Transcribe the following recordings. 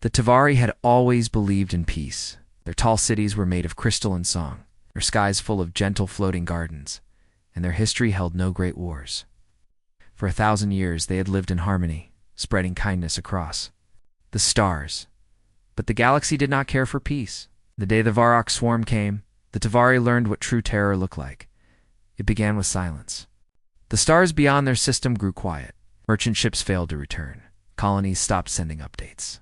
The Tavari had always believed in peace. Their tall cities were made of crystal and song, their skies full of gentle floating gardens, and their history held no great wars. For 1,000 years they had lived in harmony, spreading kindness across the stars. But the galaxy did not care for peace. The day the Varrock swarm came, the Tavari learned what true terror looked like. It began with silence. The stars beyond their system grew quiet. Merchant ships failed to return. Colonies stopped sending updates.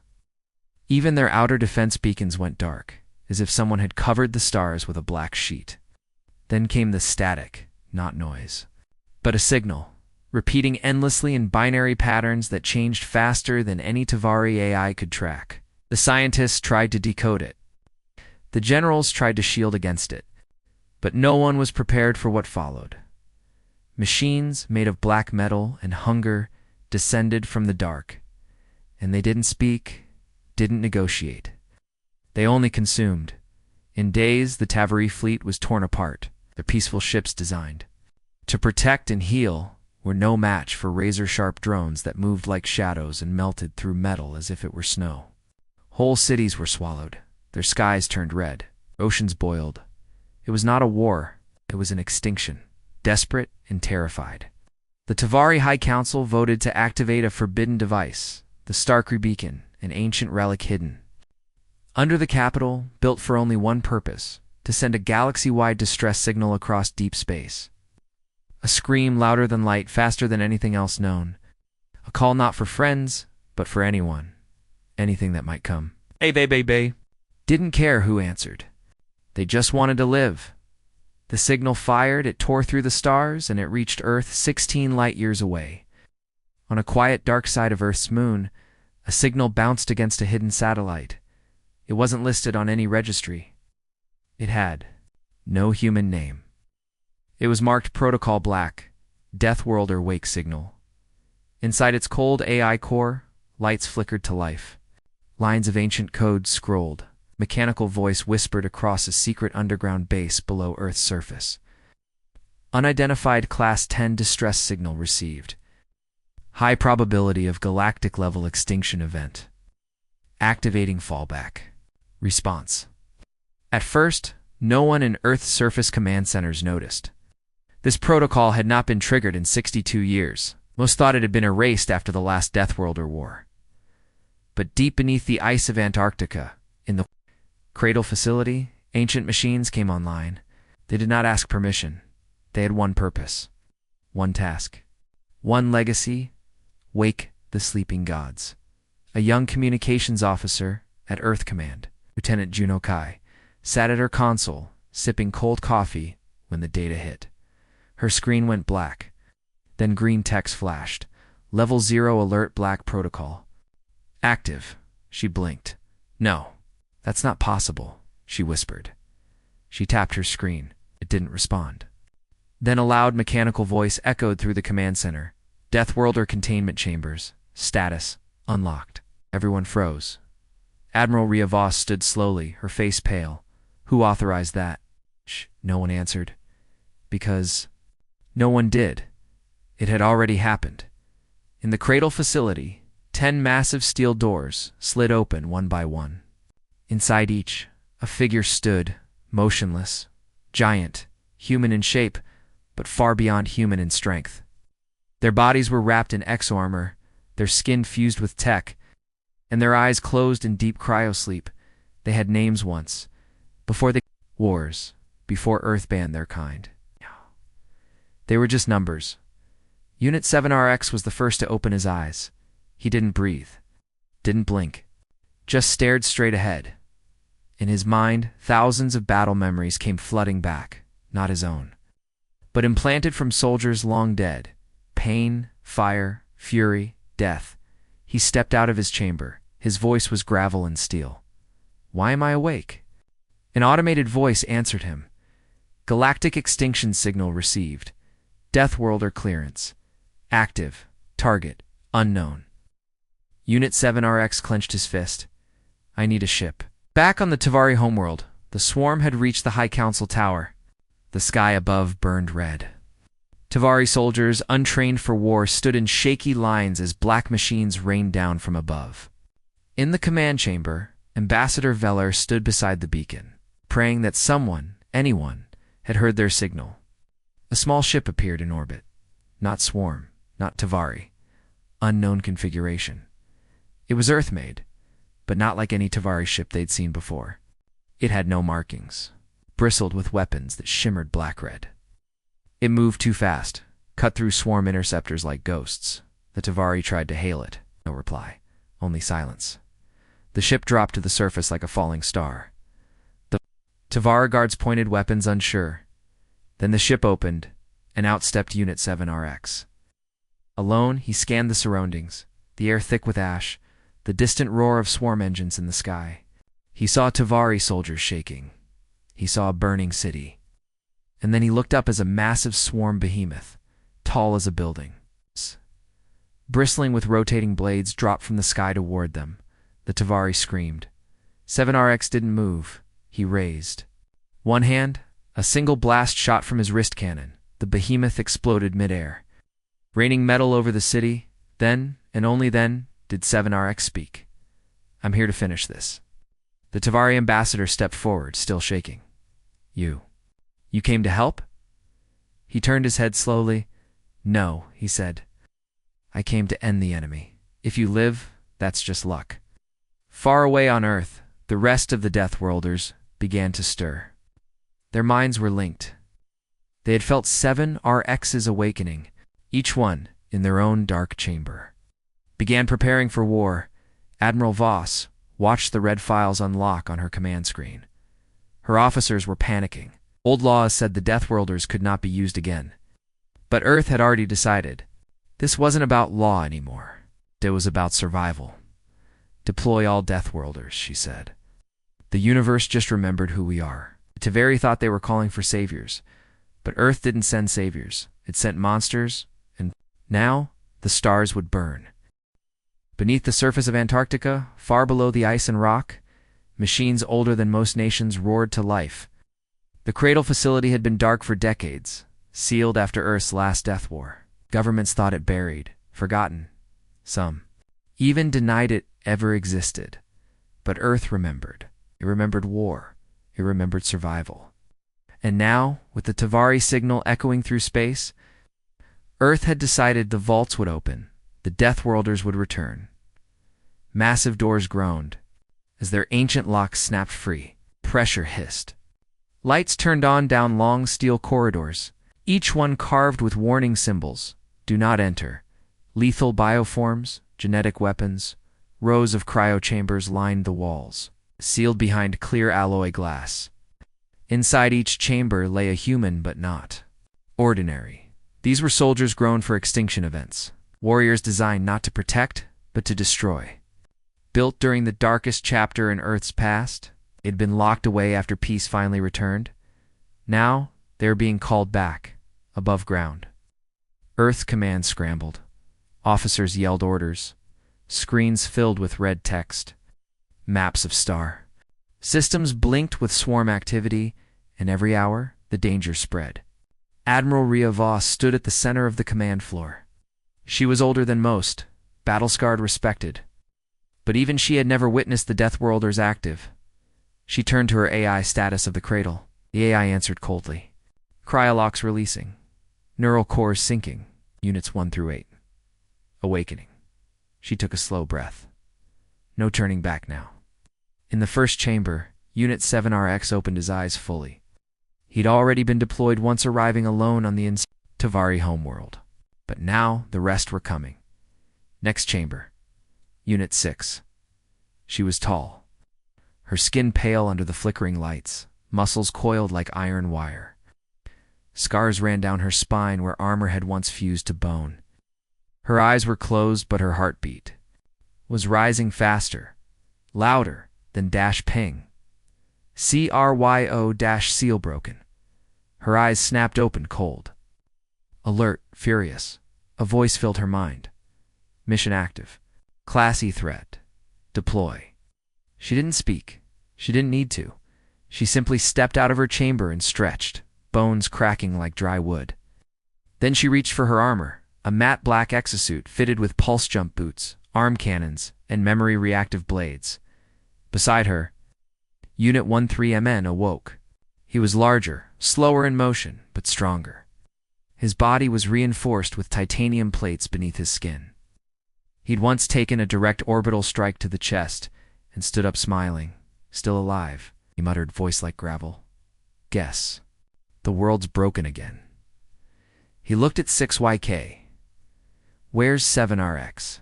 Even their outer defense beacons went dark, as if someone had covered the stars with a black sheet. Then came the static, not noise, but a signal, repeating endlessly in binary patterns that changed faster than any Tavari AI could track. The scientists tried to decode it. The generals tried to shield against it, but no one was prepared for what followed. Machines made of black metal and hunger descended from the dark, and they didn't speak, didn't negotiate. They only consumed. In days, the Tavari fleet was torn apart, their peaceful ships designed to protect and heal were no match for razor-sharp drones that moved like shadows and melted through metal as if it were snow. Whole cities were swallowed. Their skies turned red. Oceans boiled. It was not a war. It was an extinction, desperate and terrified. The Tavari High Council voted to activate a forbidden device, the Starkry Beacon, an ancient relic hidden under the capital, built for only one purpose, to send a galaxy-wide distress signal across deep space. A scream louder than light, faster than anything else known. A call not for friends, but for anyone. Anything that might come. Hey, baby. Didn't care who answered. They just wanted to live. The signal fired, it tore through the stars, and it reached Earth 16 light-years away. On a quiet dark side of Earth's moon, a signal bounced against a hidden satellite. It wasn't listed on any registry. It had no human name. It was marked Protocol Black, Deathworlder Wake Signal. Inside its cold AI core, lights flickered to life. Lines of ancient code scrolled. Mechanical voice whispered across a secret underground base below Earth's surface. Unidentified Class 10 distress signal received. High probability of galactic-level extinction event. Activating fallback. Response. At first, no one in Earth's surface command centers noticed. This protocol had not been triggered in 62 years. Most thought it had been erased after the last Deathworlder war. But deep beneath the ice of Antarctica, in the Cradle facility, ancient machines came online. They did not ask permission. They had one purpose, one task, one legacy: wake the sleeping gods. A young communications officer at Earth Command, Lieutenant Juno Kai, sat at her console, sipping cold coffee when the data hit. Her screen went black. Then green text flashed. Level 0 alert black protocol. Active. She blinked. No, that's not possible, she whispered. She tapped her screen. It didn't respond. Then a loud mechanical voice echoed through the command center. Deathworlder containment chambers. Status unlocked. Everyone froze. Admiral Ria Voss stood slowly, her face pale. Who authorized that? Shh, no one answered. Because no one did. It had already happened. In the Cradle facility, 10 massive steel doors slid open one by one. Inside each, a figure stood, motionless, giant, human in shape, but far beyond human in strength. Their bodies were wrapped in exo-armor, their skin fused with tech, and their eyes closed in deep cryosleep. They had names once, before the wars, before Earth banned their kind. They were just numbers. Unit 7RX was the first to open his eyes. He didn't breathe, didn't blink, just stared straight ahead. In his mind, thousands of battle memories came flooding back, not his own, but implanted from soldiers long dead. Pain, fire, fury, death. He stepped out of his chamber. His voice was gravel and steel. Why am I awake? An automated voice answered him. Galactic extinction signal received. Deathworlder clearance. Active. Target. Unknown. Unit 7RX clenched his fist. I need a ship. Back on the Tavari homeworld, the swarm had reached the High Council Tower. The sky above burned red. Tavari soldiers, untrained for war, stood in shaky lines as black machines rained down from above. In the command chamber, Ambassador Veller stood beside the beacon, praying that someone, anyone, had heard their signal. A small ship appeared in orbit. Not swarm, not Tavari. Unknown configuration. It was Earth-made, but not like any Tavari ship they'd seen before. It had no markings, bristled with weapons that shimmered black-red. It moved too fast, cut through swarm interceptors like ghosts. The Tavari tried to hail it. No reply, only silence. The ship dropped to the surface like a falling star. The Tavari guards pointed weapons unsure. Then the ship opened, and out stepped Unit 7RX. Alone, he scanned the surroundings, the air thick with ash, the distant roar of swarm engines in the sky. He saw Tavari soldiers shaking. He saw a burning city. And then he looked up as a massive swarm behemoth, tall as a building. Bristling with rotating blades dropped from the sky toward them. The Tavari screamed. 7RX didn't move. He raised one hand. A single blast shot from his wrist cannon. The behemoth exploded midair, raining metal over the city. Then, and only then, did 7RX speak. I'm here to finish this. The Tavari ambassador stepped forward, still shaking. You came to help? He turned his head slowly. No, he said. I came to end the enemy. If you live, that's just luck. Far away on Earth, the rest of the Deathworlders began to stir. Their minds were linked. They had felt 7RX's awakening, each one in their own dark chamber. Began preparing for war. Admiral Voss watched the red files unlock on her command screen. Her officers were panicking. Old laws said the Deathworlders could not be used again. But Earth had already decided. This wasn't about law anymore. It was about survival. Deploy all Deathworlders, she said. The universe just remembered who we are. Tavari thought they were calling for saviors, but Earth didn't send saviors. It sent monsters, and now the stars would burn. Beneath the surface of Antarctica, far below the ice and rock, machines older than most nations roared to life. The cradle facility had been dark for decades, sealed after Earth's last death war. Governments thought it buried, forgotten. Some even denied it ever existed. But Earth remembered. It remembered war. It remembered survival. And now, with the Tavari signal echoing through space, Earth had decided the vaults would open, the Deathworlders would return. Massive doors groaned. As their ancient locks snapped free, pressure hissed. Lights turned on down long steel corridors, each one carved with warning symbols. Do not enter. Lethal bioforms, genetic weapons, rows of cryochambers lined the walls, sealed behind clear alloy glass. Inside each chamber lay a human, but not ordinary. These were soldiers grown for extinction events, warriors designed not to protect, but to destroy. Built during the darkest chapter in Earth's past, they'd been locked away after peace finally returned. Now, they were being called back, above ground. Earth's command scrambled. Officers yelled orders. Screens filled with red text. Maps of star. Systems blinked with swarm activity, and every hour, the danger spread. Admiral Rhea Voss stood at the center of the command floor. She was older than most, battle-scarred, respected. But even she had never witnessed the Deathworlders active. She turned to her AI status of the cradle. The AI answered coldly. Cryolocks releasing. Neural cores sinking. Units 1 through 8. Awakening. She took a slow breath. No turning back now. In the first chamber, Unit 7RX opened his eyes fully. He'd already been deployed once, arriving alone on the Tavari homeworld. But now the rest were coming. Next chamber. Unit 6. She was tall. Her skin pale under the flickering lights, muscles coiled like iron wire. Scars ran down her spine where armor had once fused to bone. Her eyes were closed, but her heartbeat was rising faster, louder than dash ping. CRYO-seal broken. Her eyes snapped open cold. Alert, furious. A voice filled her mind. Mission active. Class E threat. Deploy. She didn't speak. She didn't need to. She simply stepped out of her chamber and stretched, bones cracking like dry wood. Then she reached for her armor, a matte black exosuit fitted with pulse jump boots, arm cannons, and memory-reactive blades. Beside her, Unit 13MN awoke. He was larger, slower in motion, but stronger. His body was reinforced with titanium plates beneath his skin. He'd once taken a direct orbital strike to the chest and stood up smiling. Still alive, he muttered, voice like gravel. Guess. The world's broken again. He looked at 6YK. Where's 7RX?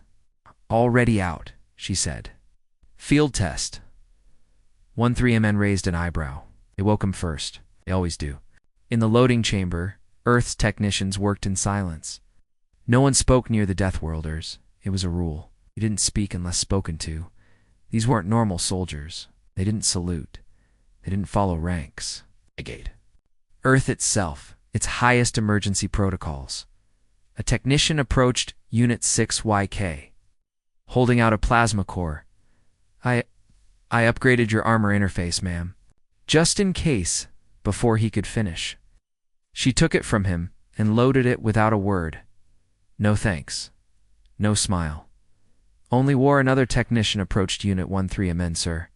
Already out, she said. Field test. 13MN raised an eyebrow. They woke him first. They always do. In the loading chamber, Earth's technicians worked in silence. No one spoke near the Deathworlders. It was a rule. You didn't speak unless spoken to. These weren't normal soldiers. They didn't salute. They didn't follow ranks. Earth itself, its highest emergency protocols. A technician approached Unit 6YK, holding out a plasma core. I upgraded your armor interface, ma'am. Just in case, before he could finish. She took it from him and loaded it without a word. No thanks. No smile. Only war. Another technician approached Unit 13MN, sir.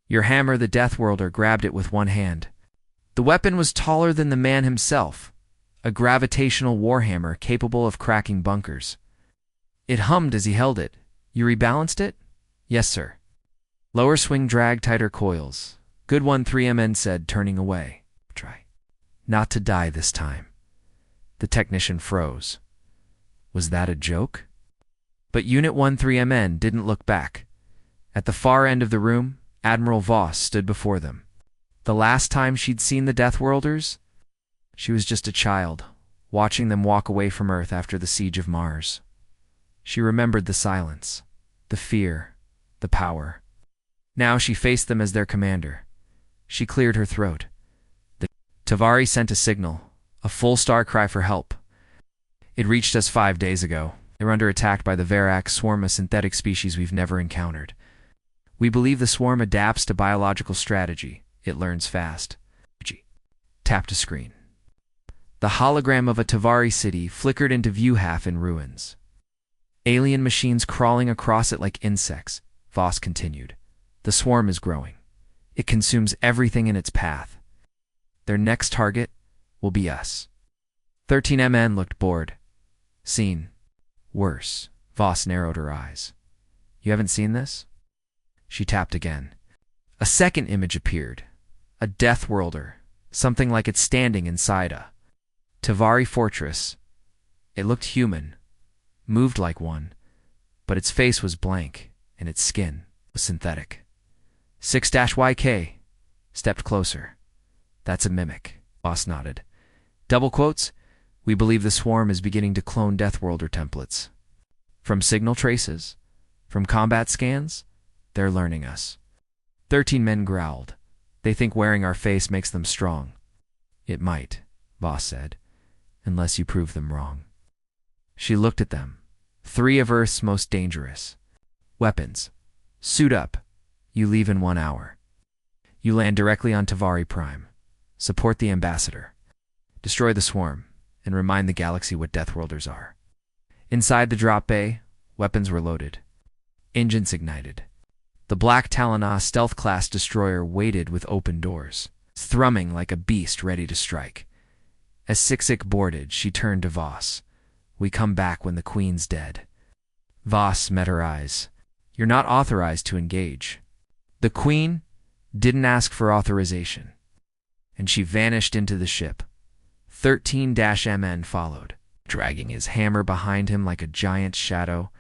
Your hammer. The Deathworlder grabbed it with one hand. The weapon was taller than the man himself, a gravitational warhammer capable of cracking bunkers. It hummed as he held it. You rebalanced it? Yes, sir. Lower swing drag, tighter coils. Good 13MN said, turning away. Try. Not to die this time. The technician froze. Was that a joke? But Unit 13MN didn't look back. At the far end of the room, Admiral Voss stood before them. The last time she'd seen the Deathworlders, she was just a child, watching them walk away from Earth after the siege of Mars. She remembered the silence, the fear, the power. Now she faced them as their commander. She cleared her throat. The Tavari sent a signal, a full star cry for help. It reached us 5 days ago. They were under attack by the Verax swarm, a synthetic species we've never encountered. We believe the swarm adapts to biological strategy. It learns fast. Tap to screen. The hologram of a Tavari city flickered into view, half in ruins. Alien machines crawling across it like insects. Voss continued. The swarm is growing. It consumes everything in its path. Their next target will be us. 13MN looked bored. Seen. Worse. Voss narrowed her eyes. You haven't seen this? She tapped again. A second image appeared. A Deathworlder. Something like it's standing inside a Tavari fortress. It looked human. Moved like one. But its face was blank, and its skin was synthetic. 6-YK stepped closer. That's a mimic. Voss nodded. Double quotes. We believe the swarm is beginning to clone Deathworlder templates. From signal traces, from combat scans, they're learning us. 13 men growled. They think wearing our face makes them strong. It might, Voss said, unless you prove them wrong. She looked at them. 3 of Earth's most dangerous. Weapons. Suit up. You leave in 1 hour. You land directly on Tavari Prime. Support the ambassador. Destroy the swarm, and remind the galaxy what Deathworlders are. Inside the drop bay, weapons were loaded. Engines ignited. The Black Talonah stealth-class destroyer waited with open doors, thrumming like a beast ready to strike. As Sixik boarded, she turned to Voss. We come back when the Queen's dead. Voss met her eyes. You're not authorized to engage. The Queen didn't ask for authorization. And she vanished into the ship. 13-MN followed, dragging his hammer behind him like a giant shadow.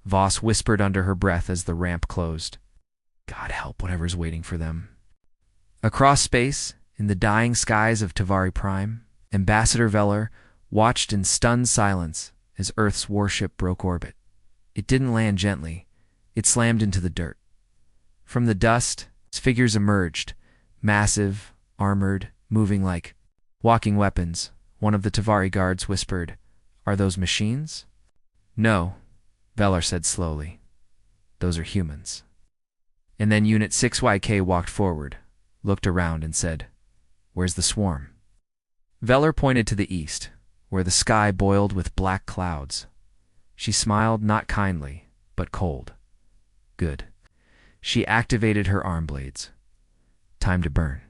Voss whispered under her breath as the ramp closed. God help whatever's waiting for them. Across space, in the dying skies of Tavari Prime, Ambassador Veller watched in stunned silence as Earth's warship broke orbit. It didn't land gently. It slammed into the dirt. From the dust, its figures emerged, massive, armored, moving like walking weapons. One of the Tavari guards whispered, Are those machines? No, Veller said slowly. Those are humans. And then Unit 6YK walked forward, looked around and said, Where's the swarm? Veller pointed to the east, where the sky boiled with black clouds. She smiled not kindly, but cold. Good. She activated her arm blades. Time to burn.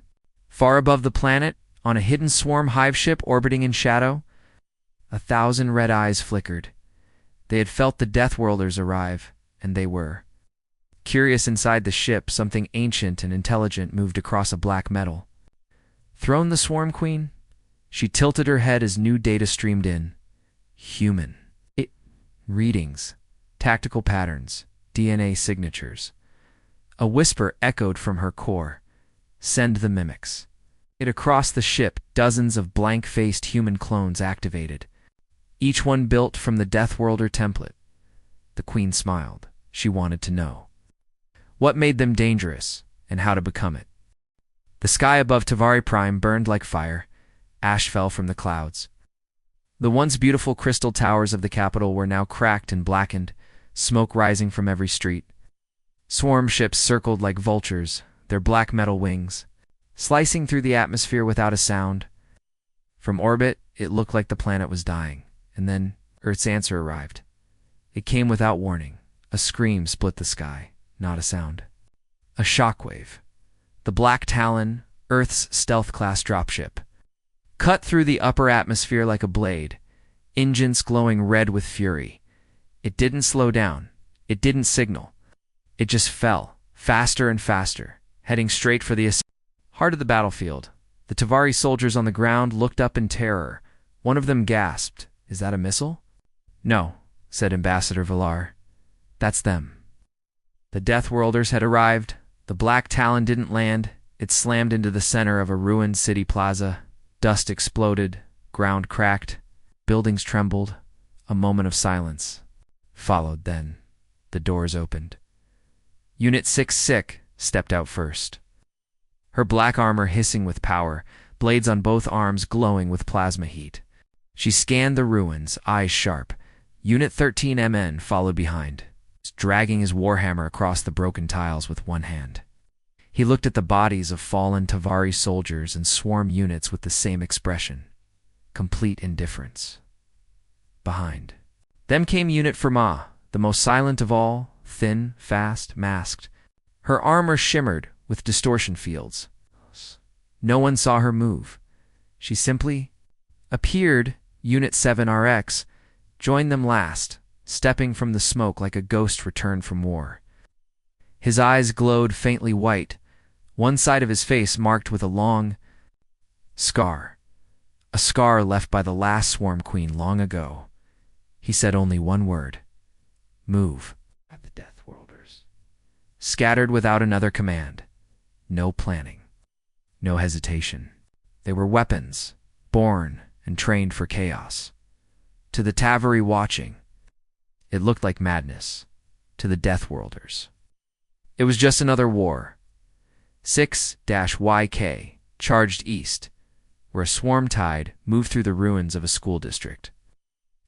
Far above the planet, on a hidden swarm hive ship orbiting in shadow, 1,000 red eyes flickered. They had felt the Deathworlders arrive, and they were. Curious inside the ship, something ancient and intelligent moved across a black metal. Throne the Swarm Queen? She tilted her head as new data streamed in. Human. Readings. Tactical patterns. DNA signatures. A whisper echoed from her core. Send the mimics. Across the ship, dozens of blank-faced human clones activated. Each one built from the Deathworlder template. The Queen smiled. She wanted to know what made them dangerous, and how to become it. The sky above Tavari Prime burned like fire. Ash fell from the clouds. The once beautiful crystal towers of the capital were now cracked and blackened, smoke rising from every street. Swarm ships circled like vultures, their black metal wings, slicing through the atmosphere without a sound. From orbit, it looked like the planet was dying, and then Earth's answer arrived. It came without warning. A scream split the sky, not a sound. A shockwave. The Black Talon, Earth's stealth-class dropship, cut through the upper atmosphere like a blade, engines glowing red with fury. It didn't slow down. It didn't signal. It just fell, faster and faster, heading straight for the heart of the battlefield. The Tavari soldiers on the ground looked up in terror. One of them gasped, "Is that a missile?" "No," said Ambassador Villar. "That's them." The Deathworlders had arrived. The Black Talon didn't land. It slammed into the center of a ruined city plaza. Dust exploded, ground cracked, buildings trembled. A moment of silence followed. Then the doors opened. Unit 6 stepped out first. Her black armor hissing with power, blades on both arms glowing with plasma heat. She scanned the ruins, eyes sharp. Unit 13 MN followed behind, dragging his warhammer across the broken tiles with one hand. He looked at the bodies of fallen Tavari soldiers and swarm units with the same expression. Complete indifference. Behind them came Unit Firma, the most silent of all, thin, fast, masked. Her armor shimmered with distortion fields. No one saw her move. She simply appeared. Unit 7 RX joined them last, stepping from the smoke like a ghost returned from war. His eyes glowed faintly white, one side of his face marked with a long scar. A scar left by the last Swarm Queen long ago. He said only one word. Move. At the Deathworlders scattered without another command. No planning. No hesitation. They were weapons, born and trained for chaos. To the Tavari watching, it looked like madness. To the Deathworlders, it was just another war. 6-YK charged east, where a swarm tide moved through the ruins of a school district.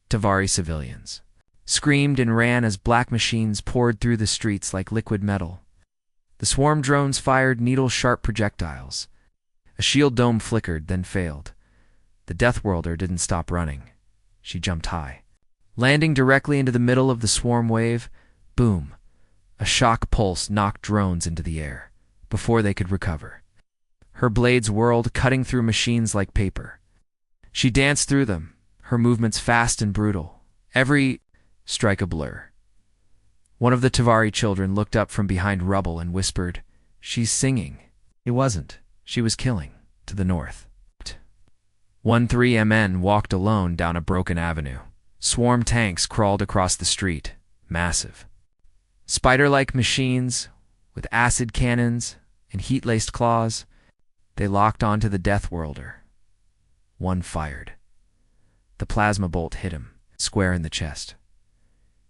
Tavari civilians screamed and ran as black machines poured through the streets like liquid metal. The swarm drones fired needle-sharp projectiles. A shield dome flickered, then failed. The Deathworlder didn't stop running. She jumped high, landing directly into the middle of the swarm wave. Boom! A shock pulse knocked drones into the air before they could recover. Her blades whirled, cutting through machines like paper. She danced through them, her movements fast and brutal, every strike a blur. One of the Tavari children looked up from behind rubble and whispered, "She's singing." It wasn't. She was killing, to the north. 13MN walked alone down a broken avenue. Swarm tanks crawled across the street, massive. Spider-like machines, with acid cannons and heat-laced claws, they locked onto the Deathworlder. One fired. The plasma bolt hit him, square in the chest.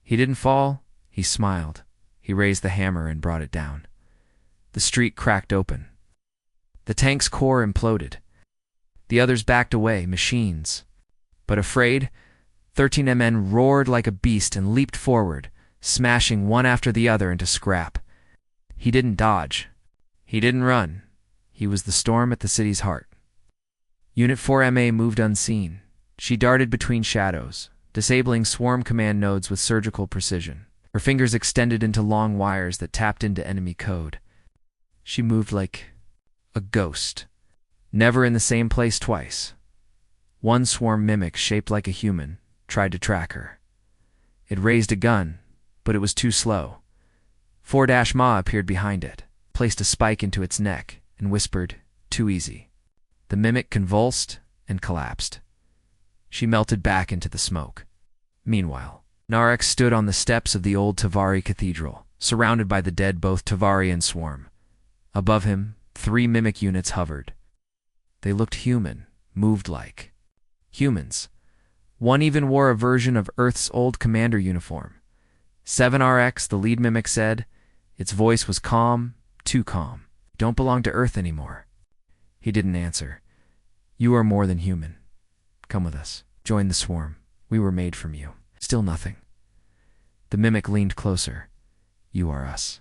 He didn't fall. He smiled. He raised the hammer and brought it down. The street cracked open. The tank's core imploded. The others backed away, machines. But afraid, 13MN roared like a beast and leaped forward, smashing one after the other into scrap. He didn't dodge. He didn't run. He was the storm at the city's heart. Unit 4MA moved unseen. She darted between shadows, disabling swarm command nodes with surgical precision. Her fingers extended into long wires that tapped into enemy code. She moved like a ghost, never in the same place twice. One swarm mimic, shaped like a human, tried to track her. It raised a gun, but it was too slow. 4-Ma appeared behind it, placed a spike into its neck, and whispered, "Too easy." The mimic convulsed and collapsed. She melted back into the smoke. Meanwhile, Narek stood on the steps of the old Tavari Cathedral, surrounded by the dead both Tavari and Swarm. Above him, 3 mimic units hovered. They looked human, moved like humans. One even wore a version of Earth's old commander uniform. 7RX, the lead mimic, said. Its voice was calm, too calm. "Don't belong to Earth anymore." He didn't answer. "You are more than human. Come with us. Join the swarm. We were made from you." Still nothing. The mimic leaned closer. "You are us."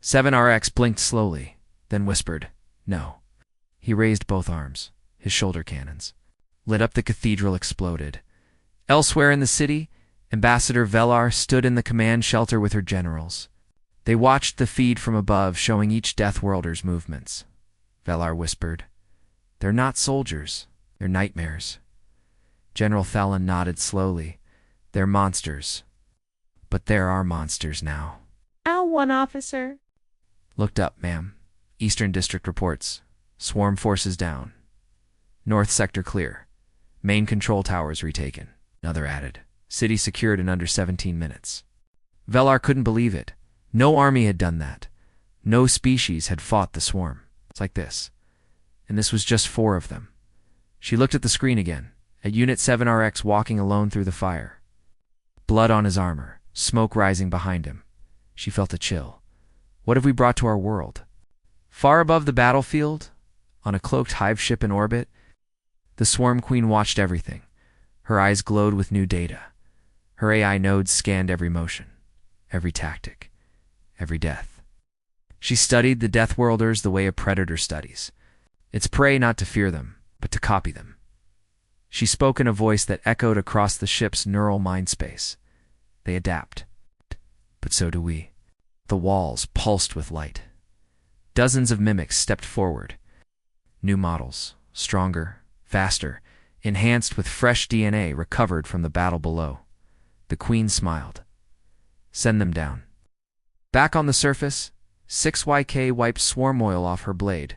7RX blinked slowly, then whispered, "No." He raised both arms. His shoulder cannons lit up. The cathedral exploded. Elsewhere in the city, Ambassador Velar stood in the command shelter with her generals. They watched the feed from above, showing each Deathworlder's movements. Velar whispered, "They're not soldiers. They're nightmares." General Thalan nodded slowly. "They're monsters. But there are monsters now." L1 officer. "Looked up, ma'am. Eastern District reports. Swarm forces down. North sector clear. Main control towers retaken." Another added, "City secured in under 17 minutes." Velar couldn't believe it. No army had done that. No species had fought the swarm. It's like this. And this was just 4 of them. She looked at the screen again, at Unit 7RX walking alone through the fire. Blood on his armor, smoke rising behind him. She felt a chill. What have we brought to our world? Far above the battlefield, on a cloaked hive ship in orbit, the Swarm Queen watched everything. Her eyes glowed with new data. Her AI nodes scanned every motion, every tactic, every death. She studied the Deathworlders the way a predator studies. Its prey not to fear them, but to copy them. She spoke in a voice that echoed across the ship's neural mind space. They adapt. But so do we. The walls pulsed with light. Dozens of mimics stepped forward. New models, stronger, faster, enhanced with fresh DNA recovered from the battle below. The Queen smiled. "Send them down." Back on the surface, 6YK wiped swarm oil off her blade.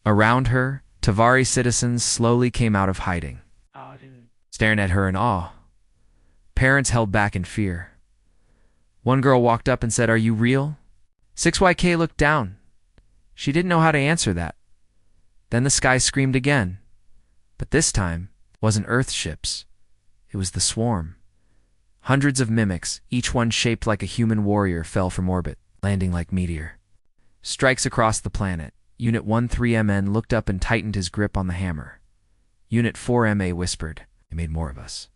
Around her, Tavari citizens slowly came out of hiding, staring at her in awe. Parents held back in fear. One girl walked up and said, "Are you real?" 6YK looked down. She didn't know how to answer that. Then the sky screamed again. But this time, it wasn't Earth ships. It was the swarm. Hundreds of mimics, each one shaped like a human warrior, fell from orbit, landing like meteor. Strikes across the planet. Unit 13MN looked up and tightened his grip on the hammer. Unit 4MA whispered, "They made more of us."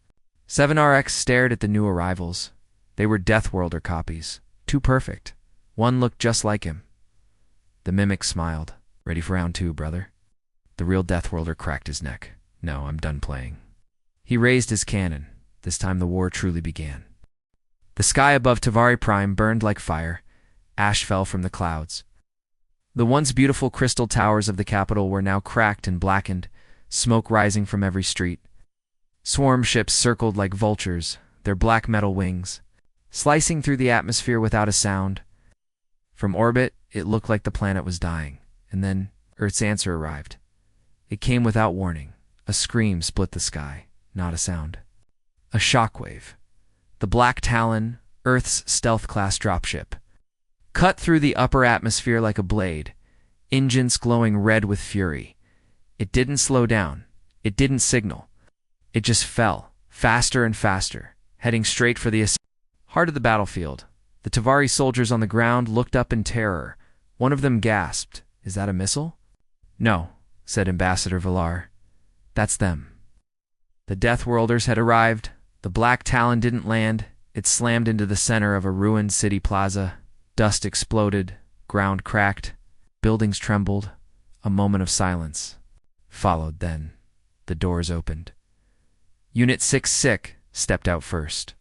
7RX stared at the new arrivals. They were Deathworlder copies. Too perfect. One looked just like him. The mimic smiled. "Ready for round 2, brother?" The real Deathworlder cracked his neck. "No, I'm done playing." He raised his cannon. This time the war truly began. The sky above Tavari Prime burned like fire. Ash fell from the clouds. The once beautiful crystal towers of the capital were now cracked and blackened, smoke rising from every street. Swarm ships circled like vultures, their black metal wings, slicing through the atmosphere without a sound. From orbit, it looked like the planet was dying, and then Earth's answer arrived. It came without warning. A scream split the sky, not a sound. A shockwave. The Black Talon, Earth's stealth-class dropship, cut through the upper atmosphere like a blade, engines glowing red with fury. It didn't slow down. It didn't signal. It just fell, faster and faster, heading straight for the heart of the battlefield. The Tavari soldiers on the ground looked up in terror. One of them gasped, "Is that a missile?" "No," said Ambassador Velar. "That's them." The Deathworlders had arrived. The Black Talon didn't land. It slammed into the center of a ruined city plaza. Dust exploded, ground cracked, buildings trembled. A moment of silence followed. Then the doors opened. Unit 6 stepped out first.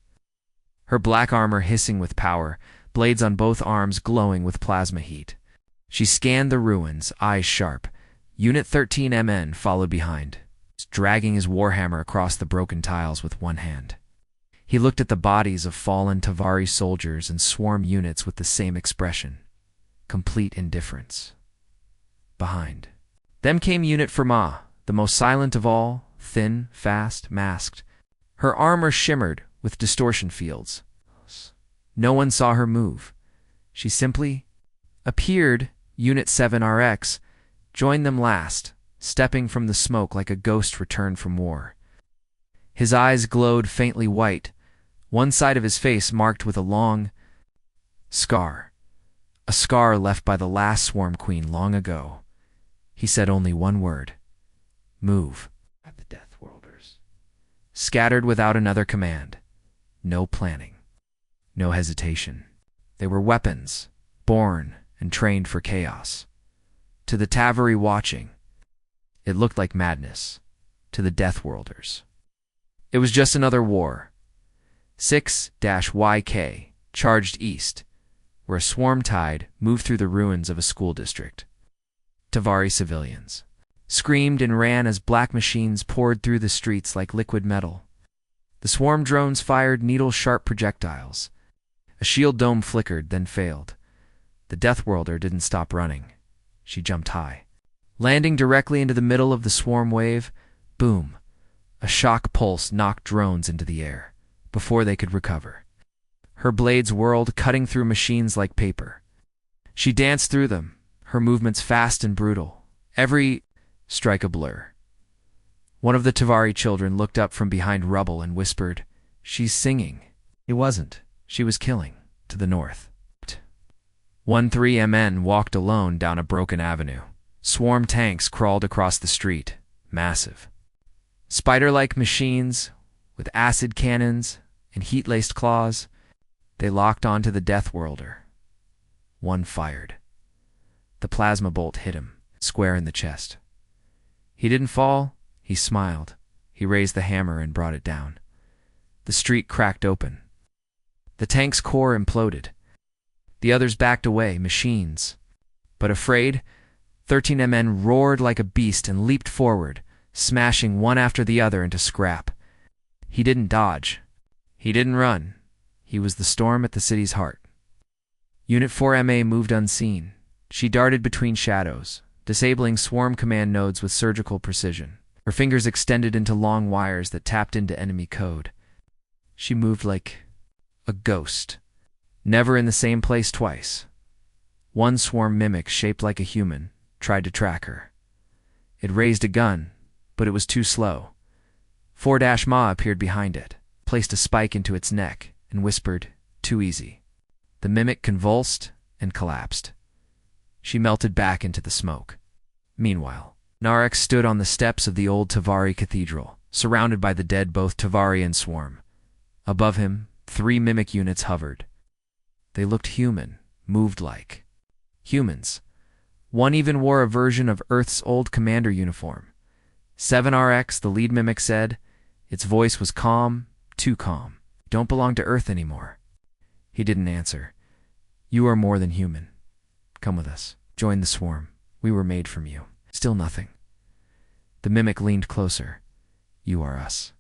her black armor hissing with power, blades on both arms glowing with plasma heat. She scanned the ruins, eyes sharp. Unit 13 MN followed behind, dragging his warhammer across the broken tiles with one hand. He looked at the bodies of fallen Tavari soldiers and swarm units with the same expression, complete indifference. Behind them came Unit Firma, the most silent of all, thin, fast, masked. Her armor shimmered with distortion fields. No one saw her move. She simply appeared. Unit 7 RX joined them last, stepping from the smoke like a ghost returned from war. His eyes glowed faintly white, one side of his face marked with a long scar, a scar left by the last swarm queen long ago. He said only one word: move. At the Deathworlders scattered without another command. No planning, no hesitation. They were weapons, born and trained for chaos. To the Tavari watching, it looked like madness. To the Deathworlders, it was just another war. 6-YK charged east, where a swarm tide moved through the ruins of a school district. Tavari civilians screamed and ran as black machines poured through the streets like liquid metal. The swarm drones fired needle-sharp projectiles. A shield dome flickered, then failed. The Deathworlder didn't stop running. She jumped high, landing directly into the middle of the swarm wave. Boom! A shock pulse knocked drones into the air before they could recover. Her blades whirled, cutting through machines like paper. She danced through them, her movements fast and brutal, every strike a blur. One of the Tavari children looked up from behind rubble and whispered, "She's singing." It wasn't. She was killing, to the north. 13MN walked alone down a broken avenue. Swarm tanks crawled across the street, massive. Spider-like machines, with acid cannons and heat-laced claws, they locked onto the Deathworlder. One fired. The plasma bolt hit him, square in the chest. He didn't fall. He smiled. He raised the hammer and brought it down. The street cracked open. The tank's core imploded. The others backed away, machines. But afraid, 13MN roared like a beast and leaped forward, smashing one after the other into scrap. He didn't dodge. He didn't run. He was the storm at the city's heart. Unit 4MA moved unseen. She darted between shadows, disabling swarm command nodes with surgical precision. Her fingers extended into long wires that tapped into enemy code. She moved like a ghost, never in the same place twice. One swarm mimic shaped like a human tried to track her. It raised a gun, but it was too slow. 4-Ma appeared behind it, placed a spike into its neck, and whispered, "Too easy." The mimic convulsed and collapsed. She melted back into the smoke. Meanwhile, Narek stood on the steps of the old Tavari cathedral, surrounded by the dead both Tavari and swarm. Above him, 3 mimic units hovered. They looked human, moved like humans. One even wore a version of Earth's old commander uniform. 7RX, the lead mimic, said. Its voice was calm, too calm. "Don't belong to Earth anymore." He didn't answer. "You are more than human. Come with us. Join the swarm. We were made from you." Still nothing. The mimic leaned closer. "You are us."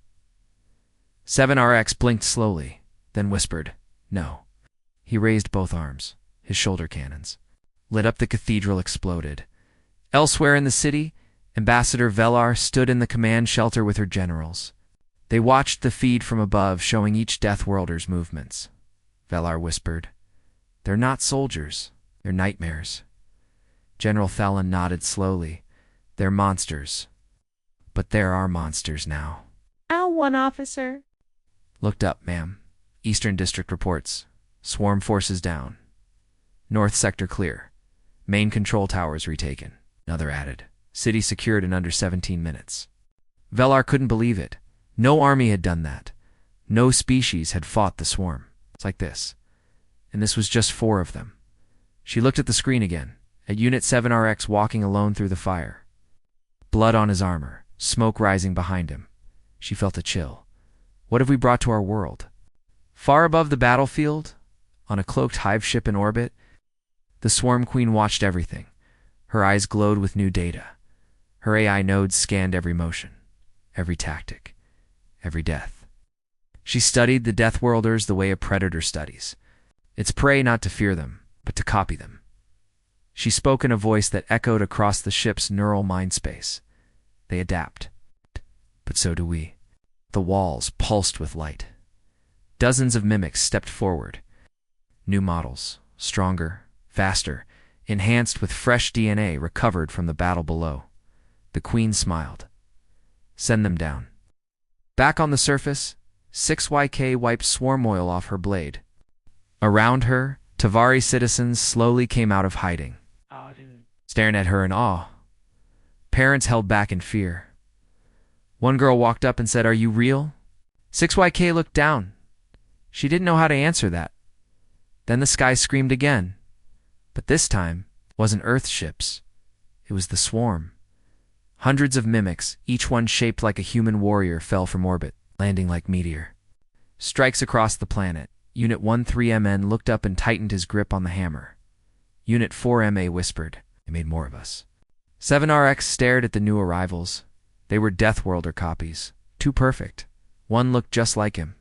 7RX blinked slowly, then whispered, "No." He raised both arms. His shoulder cannons lit up the cathedral, exploded. Elsewhere in the city, Ambassador Velar stood in the command shelter with her generals. They watched the feed from above, showing each Deathworlder's movements. Velar whispered, "They're not soldiers. They're nightmares." General Thalan nodded slowly. "They're monsters. But there are monsters now." L1 officer. "Looked up, ma'am. Eastern District reports. Swarm forces down. North sector clear. Main control towers retaken." Another added, "City secured in under 17 minutes." Velar couldn't believe it. No army had done that. No species had fought the swarm. It's like this. And this was just 4 of them. She looked at the screen again, at Unit 7RX walking alone through the fire. Blood on his armor, smoke rising behind him. She felt a chill. What have we brought to our world? Far above the battlefield, on a cloaked hive ship in orbit, the Swarm Queen watched everything. Her eyes glowed with new data. Her AI nodes scanned every motion, every tactic, every death. She studied the Deathworlders the way a predator studies its prey, not to fear them, but to copy them. She spoke in a voice that echoed across the ship's neural mind space. They adapt. But so do we. The walls pulsed with light. Dozens of mimics stepped forward. New models, stronger, faster, enhanced with fresh DNA recovered from the battle below. The Queen smiled. Send them down. Back on the surface, 6YK wiped swarm oil off her blade. Around her, Tavari citizens slowly came out of hiding, staring at her in awe. Parents held back in fear. One girl walked up and said, "Are you real?" 6YK looked down. She didn't know how to answer that. Then the sky screamed again. But this time, it wasn't Earth ships. It was the swarm. Hundreds of mimics, each one shaped like a human warrior, fell from orbit, landing like meteor. Strikes across the planet. Unit 13MN looked up and tightened his grip on the hammer. Unit 4MA whispered, "They made more of us." 7RX stared at the new arrivals. They were Deathworlder copies. Too perfect. One looked just like him.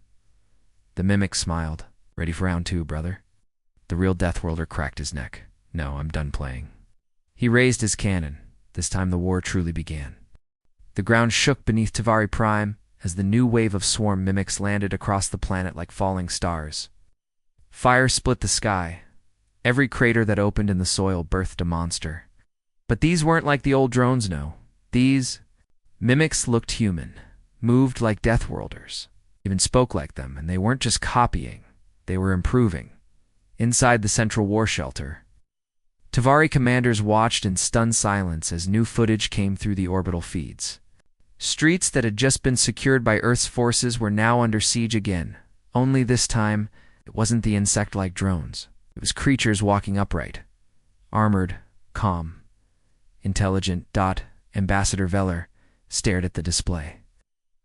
The mimic smiled. "Ready for round 2, brother?" The real Deathworlder cracked his neck. "No, I'm done playing." He raised his cannon. This time the war truly began. The ground shook beneath Tavari Prime as the new wave of swarm mimics landed across the planet like falling stars. Fire split the sky. Every crater that opened in the soil birthed a monster. But these weren't like the old drones, no. These mimics looked human, moved like Deathworlders, even spoke like them, and they weren't just copying, they were improving. Inside the central war shelter, Tavari commanders watched in stunned silence as new footage came through the orbital feeds. Streets that had just been secured by Earth's forces were now under siege again. Only this time, it wasn't the insect-like drones. It was creatures walking upright. Armored, calm, intelligent. Ambassador Veller stared at the display.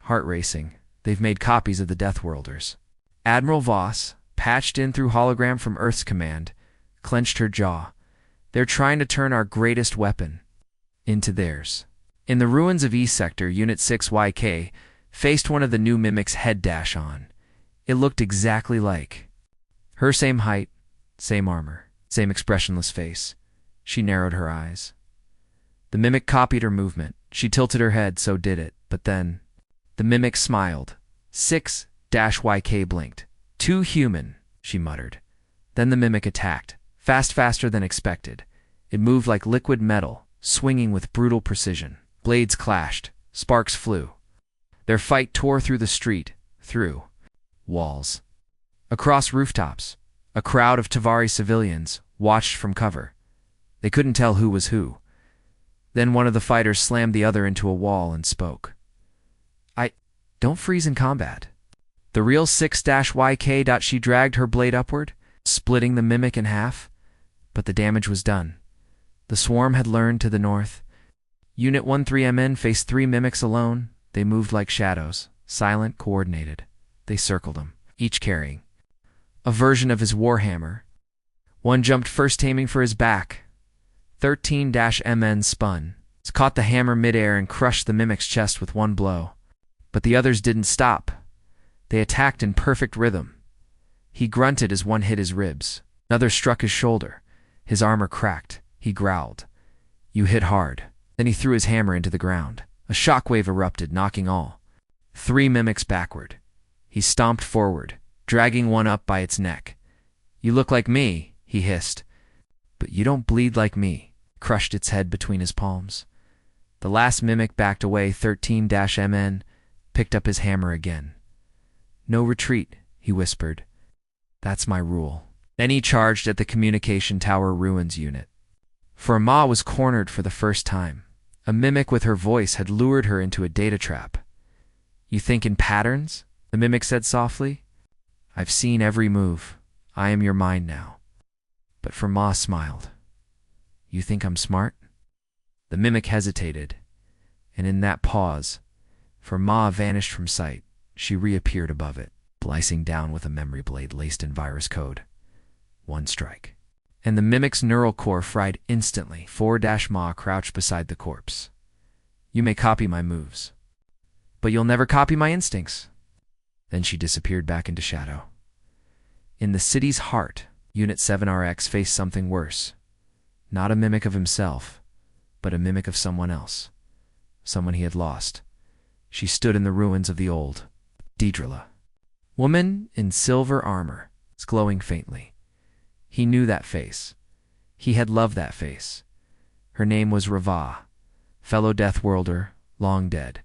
Heart racing. They've made copies of the Deathworlders. Admiral Voss, patched in through hologram from Earth's command, clenched her jaw. They're trying to turn our greatest weapon into theirs. In the ruins of E Sector, Unit 6YK faced one of the new mimics head dash on. It looked exactly like her, same height, same armor, same expressionless face. She narrowed her eyes. The mimic copied her movement. She tilted her head, so did it. But then, the mimic smiled. 6-YK blinked. "Too human," she muttered. Then the mimic attacked, faster than expected. It moved like liquid metal, swinging with brutal precision. Blades clashed. Sparks flew. Their fight tore through the street, through walls, across rooftops. A crowd of Tavari civilians watched from cover. They couldn't tell who was who. Then one of the fighters slammed the other into a wall and spoke. Don't freeze in combat." The real 6-YK. She dragged her blade upward, splitting the mimic in half. But the damage was done. The swarm had learned to the north. Unit 13MN faced 3 mimics alone. They moved like shadows, silent, coordinated. They circled him, each carrying a version of his warhammer. One jumped first, aiming for his back. 13-MN spun, caught the hammer midair and crushed the mimic's chest with one blow. But the others didn't stop. They attacked in perfect rhythm. He grunted as one hit his ribs. Another struck his shoulder. His armor cracked. He growled. "You hit hard." Then he threw his hammer into the ground. A shockwave erupted, knocking all 3 mimics backward. He stomped forward, dragging one up by its neck. "You look like me," he hissed. "But you don't bleed like me," crushed its head between his palms. The last mimic backed away. 13-MN picked up his hammer again. "No retreat," he whispered. "That's my rule." Then he charged at the communication tower ruins unit. For Ma was cornered for the first time. A mimic with her voice had lured her into a data trap. "You think in patterns?" the mimic said softly. "I've seen every move. I am your mind now." But for Ma smiled. "You think I'm smart?" The mimic hesitated, and in that pause, for Ma vanished from sight. She reappeared above it. slicing down with a memory blade laced in virus code. One strike. And the mimic's neural core fried instantly. 4-Ma crouched beside the corpse. You may copy my moves, but you'll never copy my instincts. Then she disappeared back into shadow. In the city's heart, Unit 7RX faced something worse. Not a mimic of himself, but a mimic of someone else. Someone he had lost. She stood in the ruins of the old Deidrilla. Woman in silver armor, glowing faintly. He knew that face. He had loved that face. Her name was Rava, fellow Deathworlder, long dead,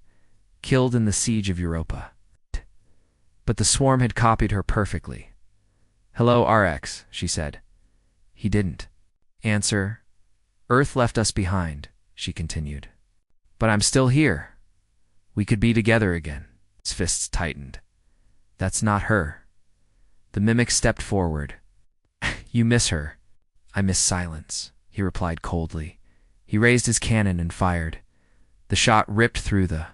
killed in the siege of Europa. But the swarm had copied her perfectly. Hello, RX, she said. He didn't answer. Earth left us behind, she continued. But I'm still here. We could be together again. His fists tightened. That's not her. The mimic stepped forward. You miss her. I miss silence, he replied coldly. He raised his cannon and fired. The shot ripped through the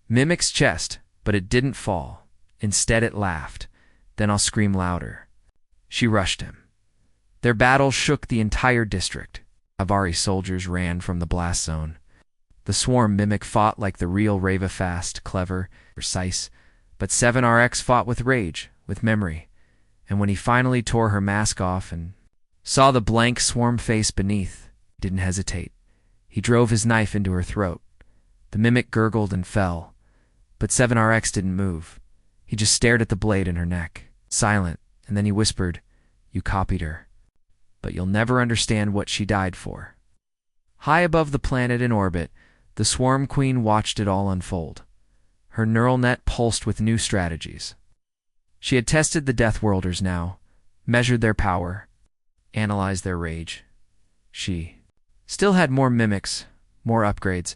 mimic's chest, but it didn't fall. Instead it laughed. Then I'll scream louder. She rushed him. Their battle shook the entire district. Avari soldiers ran from the blast zone. The swarm mimic fought like the real Rava, fast, clever, precise, but 7RX fought with rage, with memory. And when he finally tore her mask off and saw the blank swarm face beneath, he didn't hesitate. He drove his knife into her throat. The mimic gurgled and fell, but 7RX didn't move. He just stared at the blade in her neck, silent, and then he whispered, You copied her, but you'll never understand what she died for. High above the planet in orbit, the Swarm Queen watched it all unfold. Her neural net pulsed with new strategies. She had tested the Deathworlders now, measured their power, analyzed their rage. She still had more mimics, more upgrades,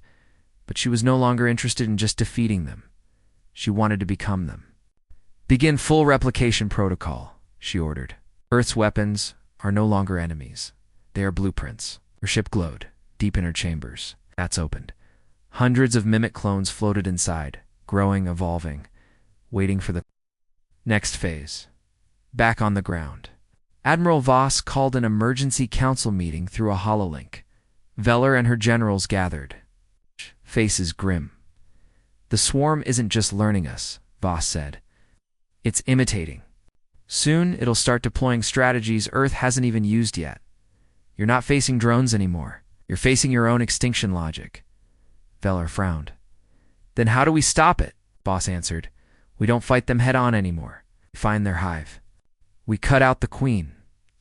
but she was no longer interested in just defeating them. She wanted to become them. Begin full replication protocol, she ordered. Earth's weapons are no longer enemies. They are blueprints. Her ship glowed, deep in her chambers. That's opened. Hundreds of mimic clones floated inside, growing, evolving, waiting for the next phase. Back on the ground. Admiral Voss called an emergency council meeting through a hololink. Veller and her generals gathered. Faces grim. The swarm isn't just learning us, Voss said. It's imitating. Soon it'll start deploying strategies Earth hasn't even used yet. You're not facing drones anymore. You're facing your own extinction logic. Veller frowned. Then how do we stop it? Voss answered. We don't fight them head on anymore. We find their hive. We cut out the queen.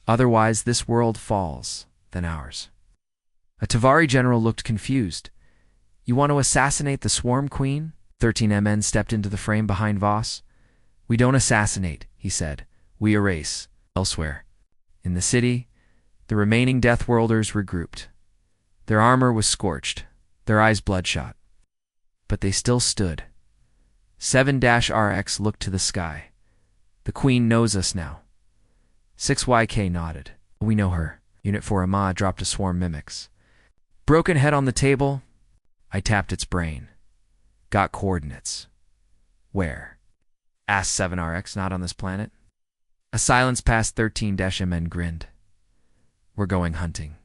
Otherwise this world falls, then ours. A Tavari general looked confused. You want to assassinate the swarm queen? 13MN stepped into the frame behind Voss. We don't assassinate, he said. We erase. Elsewhere. In the city, the remaining Deathworlders regrouped. Their armor was scorched, their eyes bloodshot. But they still stood. 7-RX looked to the sky. The queen knows us now. 6YK nodded. We know her. Unit 4 Ahmad dropped a swarm mimics. Broken head on the table. I tapped its brain. Got coordinates. Where? Asked 7RX, not on this planet. A silence past 13-MN grinned. We're going hunting.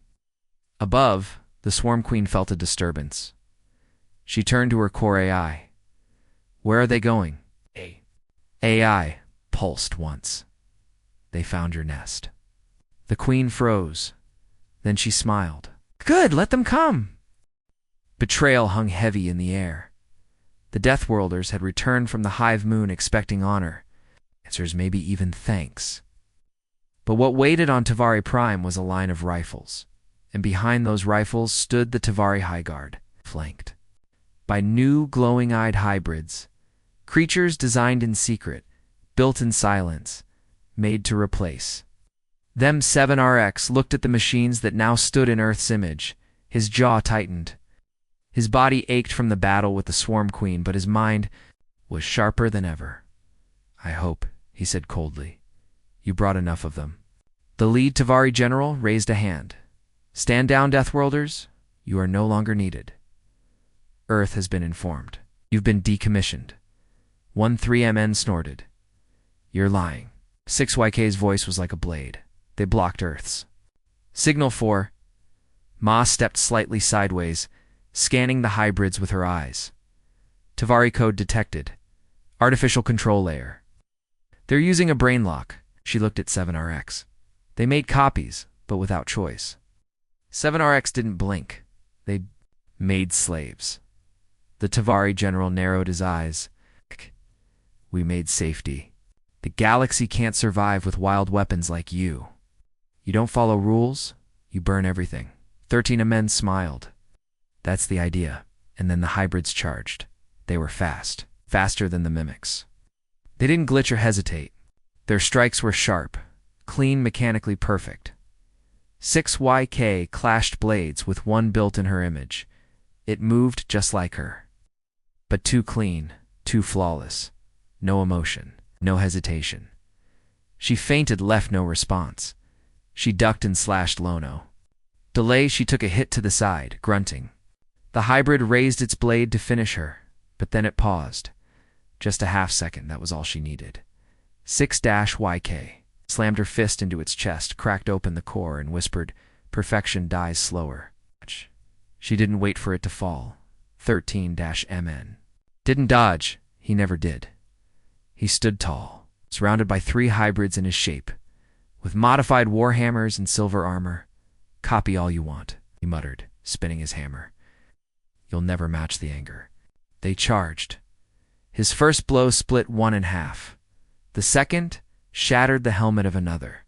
Above, the Swarm Queen felt a disturbance. She turned to her core AI. Where are they going? AI pulsed once. They found your nest. The Queen froze. Then she smiled. Good, let them come. Betrayal hung heavy in the air. The Deathworlders had returned from the Hive Moon expecting honor. Answers, maybe even thanks. But what waited on Tavari Prime was a line of rifles, and behind those rifles stood the Tavari High Guard, flanked by new glowing-eyed hybrids, creatures designed in secret, built in silence, made to replace. Them 7RX looked at the machines that now stood in Earth's image. His jaw tightened. His body ached from the battle with the Swarm Queen, but his mind was sharper than ever. I hope, he said coldly, you brought enough of them. The lead Tavari general raised a hand. Stand down, Deathworlders. You are no longer needed. Earth has been informed. You've been decommissioned. 13MN snorted. You're lying. 6YK's voice was like a blade. They blocked Earth's. Signal 4. Ma stepped slightly sideways, scanning the hybrids with her eyes. Tavari code detected. Artificial control layer. They're using a brain lock. She looked at 7RX. They made copies, but without choice. 7RX didn't blink. They made slaves. The Tavari general narrowed his eyes. We made safety. The galaxy can't survive with wild weapons like you. You don't follow rules, you burn everything. 13 men smiled. That's the idea. And then the hybrids charged. They were fast. Faster than the mimics. They didn't glitch or hesitate. Their strikes were sharp, clean, mechanically perfect. 6YK clashed blades with one built in her image. It moved just like her. But too clean, too flawless. No emotion, no hesitation. She feinted, left no response. She ducked and slashed Lono. Delay, she took a hit to the side, grunting. The hybrid raised its blade to finish her, but then it paused. Just a half second, that was all she needed. 6-YK slammed her fist into its chest, cracked open the core, and whispered, "Perfection dies slower." She didn't wait for it to fall. 13-MN. Didn't dodge. He never did. He stood tall, surrounded by 3 hybrids in his shape, with modified warhammers and silver armor. "Copy all you want," he muttered, spinning his hammer. "You'll never match the anger." They charged. His first blow split one in half. The second shattered the helmet of another.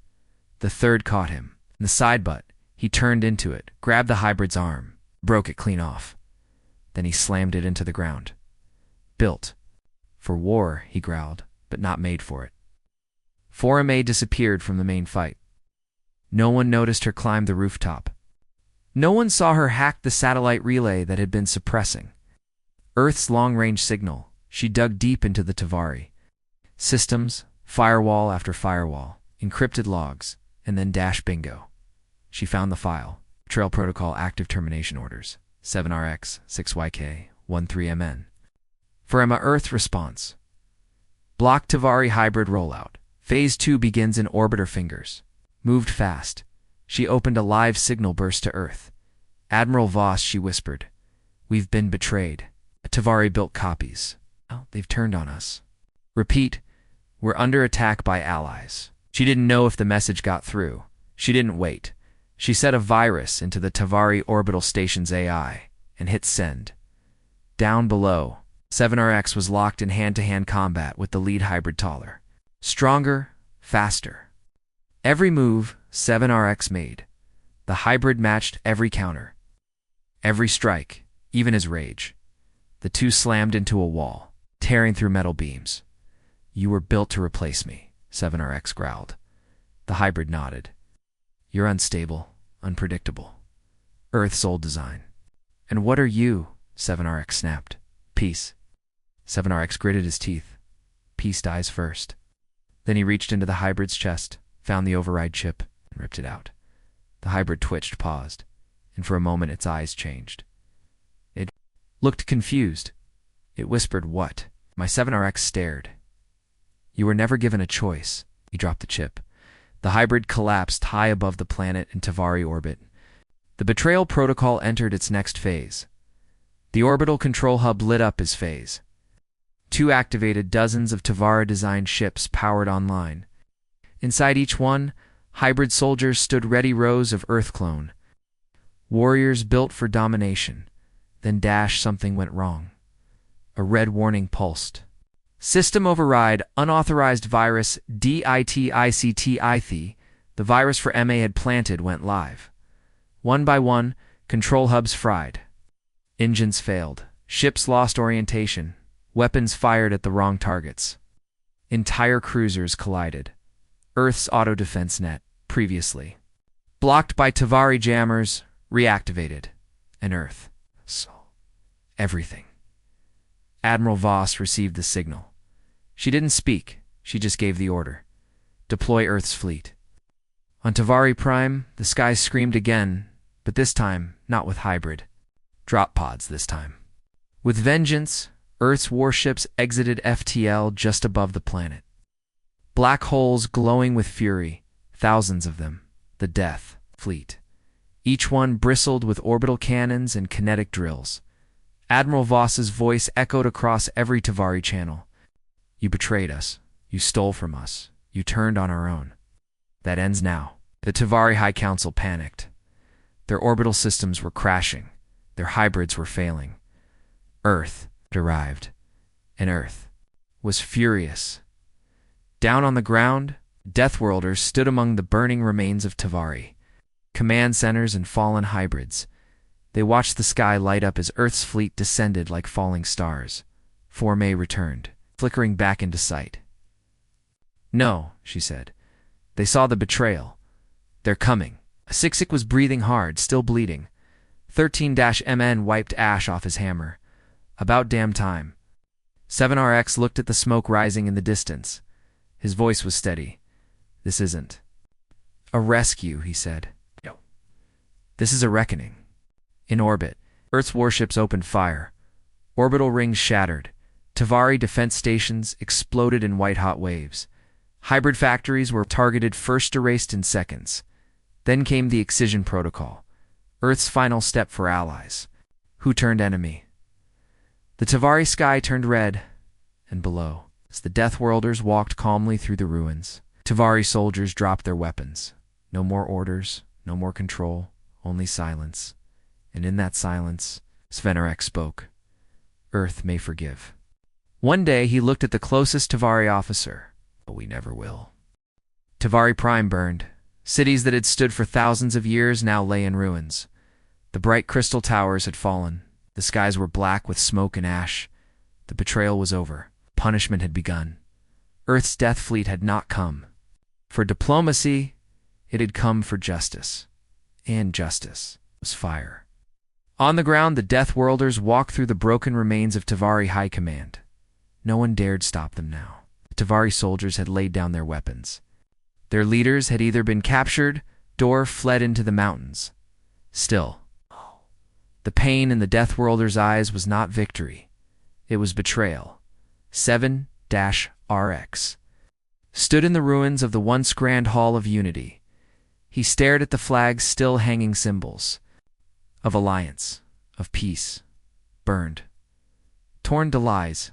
The third caught him in the side butt. He turned into it, grabbed the hybrid's arm, broke it clean off. Then he slammed it into the ground. "Built for war," he growled, "but not made for it." 4MA disappeared from the main fight. No one noticed her climb the rooftop. No one saw her hack the satellite relay that had been suppressing Earth's long-range signal. She dug deep into the Tavari. Systems, firewall after firewall, encrypted logs, and then dash bingo. She found the file. Trail Protocol Active Termination Orders. 7RX, 6YK, 13MN. For Emma Earth response. Block Tavari hybrid rollout. Phase 2 begins in orbiter fingers. Moved fast. She opened a live signal burst to Earth. "Admiral Voss," she whispered. "We've been betrayed. Tavari built copies. Oh, they've turned on us. Repeat, we're under attack by allies." She didn't know if the message got through. She didn't wait. She set a virus into the Tavari orbital station's AI and hit send. Down below, 7RX was locked in hand-to-hand combat with the lead hybrid taller. Stronger, faster. Every move 7RX made, the hybrid matched every counter. Every strike, even his rage. The two slammed into a wall, tearing through metal beams. "You were built to replace me," 7RX growled. The hybrid nodded. "You're unstable, unpredictable. Earth's old design." "And what are you?" 7RX snapped. "Peace." 7RX gritted his teeth. "Peace dies first." Then he reached into the hybrid's chest, found the override chip, and ripped it out. The hybrid twitched, paused, and for a moment its eyes changed. It looked confused. It whispered, "What?" My 7RX stared. "You were never given a choice." He dropped the chip. The hybrid collapsed high above the planet in Tavari orbit. The betrayal protocol entered its next phase. The orbital control hub lit up as phase 2 activated. Dozens of Tavara-designed ships powered online. Inside each one, hybrid soldiers stood ready, rows of Earth clone. Warriors built for domination. Then something went wrong. A red warning pulsed. "System override, unauthorized virus, DITICTITH." The virus for MA had planted went live. One by one, control hubs fried. Engines failed. Ships lost orientation. Weapons fired at the wrong targets. Entire cruisers collided. Earth's auto-defense net, previously blocked by Tavari jammers, reactivated. And Earth saw everything. Admiral Voss received the signal. She didn't speak, she just gave the order. Deploy Earth's fleet. On Tavari Prime, the skies screamed again, but this time, not with hybrid. Drop pods this time. With vengeance, Earth's warships exited FTL just above the planet. Black holes glowing with fury, thousands of them, the Death Fleet. Each one bristled with orbital cannons and kinetic drills. Admiral Voss's voice echoed across every Tavari channel. You betrayed us. You stole from us. You turned on our own. That ends now. The Tavari High Council panicked. Their orbital systems were crashing. Their hybrids were failing. Earth arrived, and Earth was furious. Down on the ground, Deathworlders stood among the burning remains of Tavari, command centers and fallen hybrids. They watched the sky light up as Earth's fleet descended like falling stars. Formay returned, flickering back into sight. No, she said. They saw the betrayal. They're coming. Sixik was breathing hard, still bleeding. 13-MN wiped ash off his hammer. About damn time. 7RX looked at the smoke rising in the distance. His voice was steady. This isn't a rescue, he said. No. This is a reckoning. In orbit, Earth's warships opened fire. Orbital rings shattered. Tavari defense stations exploded in white-hot waves. Hybrid factories were targeted, first erased in seconds. Then came the excision protocol, Earth's final step for allies. Who turned enemy? The Tavari sky turned red, and below, as the Deathworlders walked calmly through the ruins, Tavari soldiers dropped their weapons. No more orders, no more control, only silence. And in that silence, Svenarek spoke. Earth may forgive. One day he looked at the closest Tavari officer, but we never will. Tavari Prime burned. Cities that had stood for thousands of years now lay in ruins. The bright crystal towers had fallen. The skies were black with smoke and ash. The betrayal was over. Punishment had begun. Earth's death fleet had not come for diplomacy, it had come for justice. And justice was fire. On the ground, the Deathworlders walked through the broken remains of Tavari High Command. No one dared stop them now. The Tavari soldiers had laid down their weapons. Their leaders had either been captured or fled into the mountains. Still, the pain in the Deathworlders' eyes was not victory. It was betrayal. 7-RX stood in the ruins of the once grand Hall of Unity. He stared at the flag's still hanging symbols of alliance, of peace, burned. Torn to lies,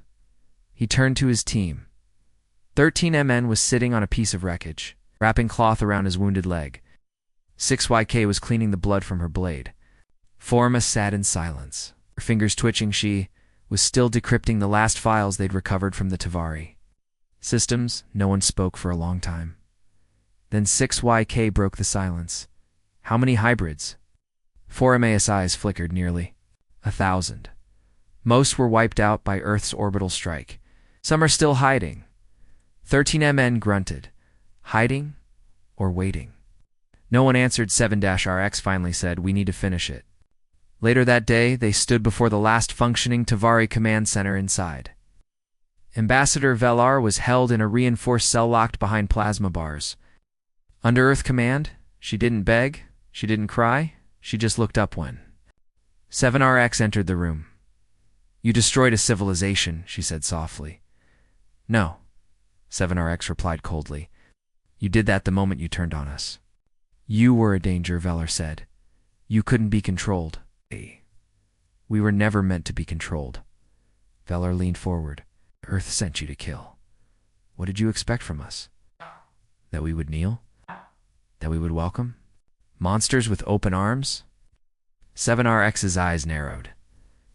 he turned to his team. 13MN was sitting on a piece of wreckage, wrapping cloth around his wounded leg. 6YK was cleaning the blood from her blade. Forma sat in silence. Her fingers twitching, she was still decrypting the last files they'd recovered from the Tavari. Systems, no one spoke for a long time. Then 6YK broke the silence. How many hybrids? 4MA's eyes flickered. Nearly 1,000. Most were wiped out by Earth's orbital strike. Some are still hiding. 13MN grunted. Hiding or waiting? No one answered. 7-RX finally said, we need to finish it. Later that day, they stood before the last functioning Tavari command center inside. Ambassador Velar was held in a reinforced cell locked behind plasma bars. Under Earth command, she didn't beg, she didn't cry, she just looked up when 7RX entered the room. You destroyed a civilization, she said softly. No, 7RX replied coldly. You did that the moment you turned on us. You were a danger, Velar said. You couldn't be controlled. We were never meant to be controlled. Velar leaned forward. Earth sent you to kill. What did you expect from us? That we would kneel? That we would welcome? Monsters with open arms? 7RX's eyes narrowed.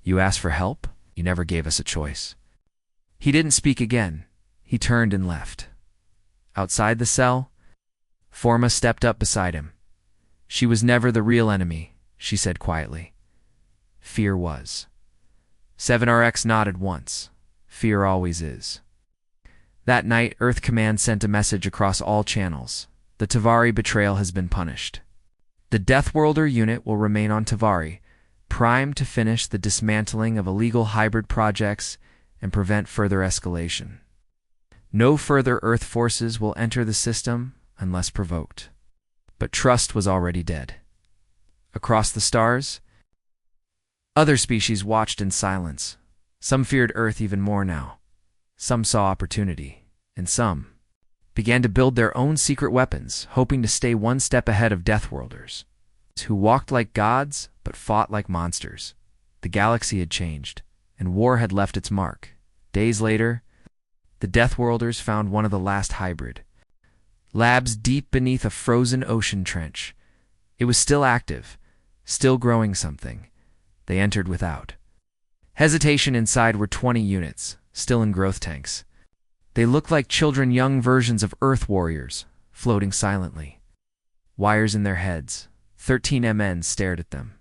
You asked for help? You never gave us a choice. He didn't speak again. He turned and left. Outside the cell, Forma stepped up beside him. She was never the real enemy, she said quietly. Fear was. 7RX nodded once. Fear always is. That night, Earth Command sent a message across all channels. The Tavari betrayal has been punished. The Deathworlder unit will remain on Tavari, primed to finish the dismantling of illegal hybrid projects and prevent further escalation. No further Earth forces will enter the system unless provoked. But trust was already dead. Across the stars, other species watched in silence. Some feared Earth even more now. Some saw opportunity, and some began to build their own secret weapons, hoping to stay one step ahead of Deathworlders, who walked like gods but fought like monsters. The galaxy had changed, and war had left its mark. Days later, the Deathworlders found one of the last hybrid labs deep beneath a frozen ocean trench. It was still active, still growing something. They entered without hesitation. Inside were 20 units, still in growth tanks. They looked like children, young versions of Earth warriors, floating silently. Wires in their heads. 13 MN stared at them.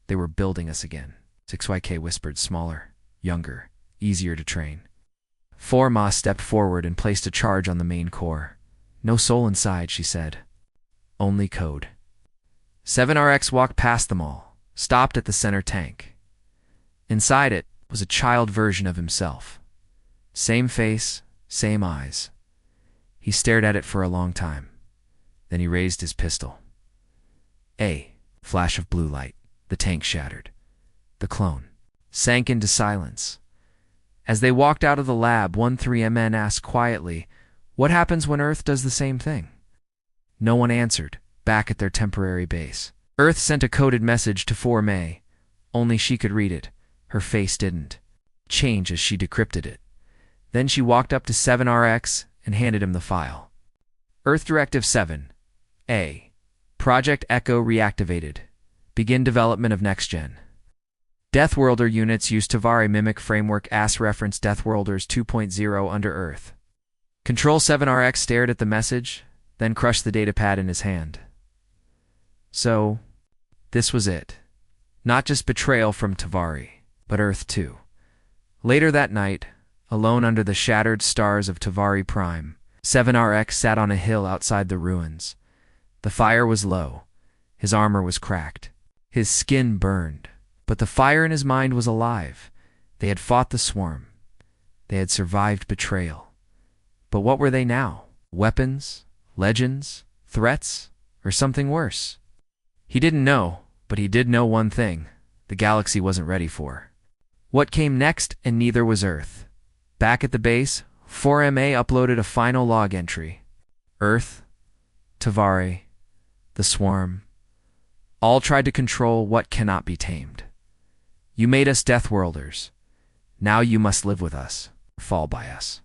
They were building us again. 6YK whispered, smaller, younger, easier to train. 4Ma stepped forward and placed a charge on the main core. No soul inside, she said. Only code. 7RX walked past them all, stopped at the center tank. Inside it was a child version of himself. Same face, same eyes. He stared at it for a long time. Then he raised his pistol. Flash of blue light. The tank shattered. The clone sank into silence. As they walked out of the lab, 13MN asked quietly, "What happens when Earth does the same thing?" No one answered, back at their temporary base. Earth sent a coded message to 4Ma. Only she could read it. Her face didn't change as she decrypted it. Then she walked up to 7RX and handed him the file. Earth Directive 7. A. Project Echo reactivated. Begin development of next-gen. Deathworlder units use Tavari Mimic Framework AS reference Deathworlders 2.0 under Earth. Control 7RX stared at the message, then crushed the datapad in his hand. So, this was it. Not just betrayal from Tavari, but Earth too. Later that night, alone under the shattered stars of Tavari Prime, 7RX sat on a hill outside the ruins. The fire was low. His armor was cracked. His skin burned. But the fire in his mind was alive. They had fought the swarm. They had survived betrayal. But what were they now? Weapons? Legends? Threats? Or something worse? He didn't know, but he did know one thing. The galaxy wasn't ready for what came next, and neither was Earth. Back at the base, 4MA uploaded a final log entry. Earth, Tavari, the swarm, all tried to control what cannot be tamed. You made us Deathworlders. Now you must live with us, fall by us.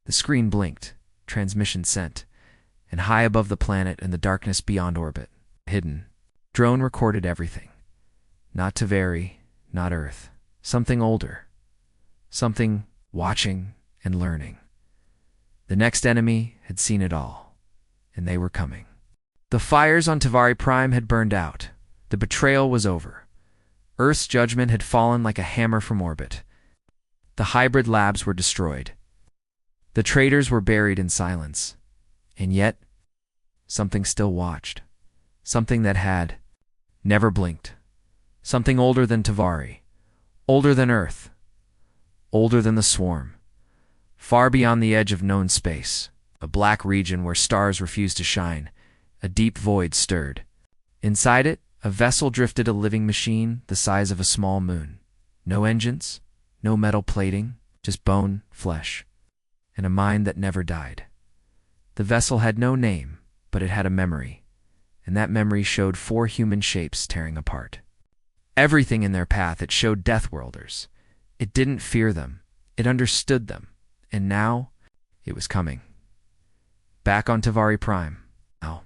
The screen blinked, transmission sent, and high above the planet and the darkness beyond orbit, hidden, drone recorded everything. Not Tavari, not Earth. Something older. Something watching and learning. The next enemy had seen it all, and they were coming. The fires on Tavari Prime had burned out. The betrayal was over. Earth's judgment had fallen like a hammer from orbit. The hybrid labs were destroyed. The traitors were buried in silence. And yet, something still watched. Something that had never blinked. Something older than Tavari. Older than Earth. Older than the swarm. Far beyond the edge of known space, a black region where stars refused to shine, a deep void stirred. Inside it, a vessel drifted, a living machine the size of a small moon. No engines, no metal plating, just bone, flesh, and a mind that never died. The vessel had no name, but it had a memory, and that memory showed 4 human shapes tearing apart. Everything in their path, it showed Deathworlders. It didn't fear them, it understood them, and now it was coming. Back on Tavari Prime. Now,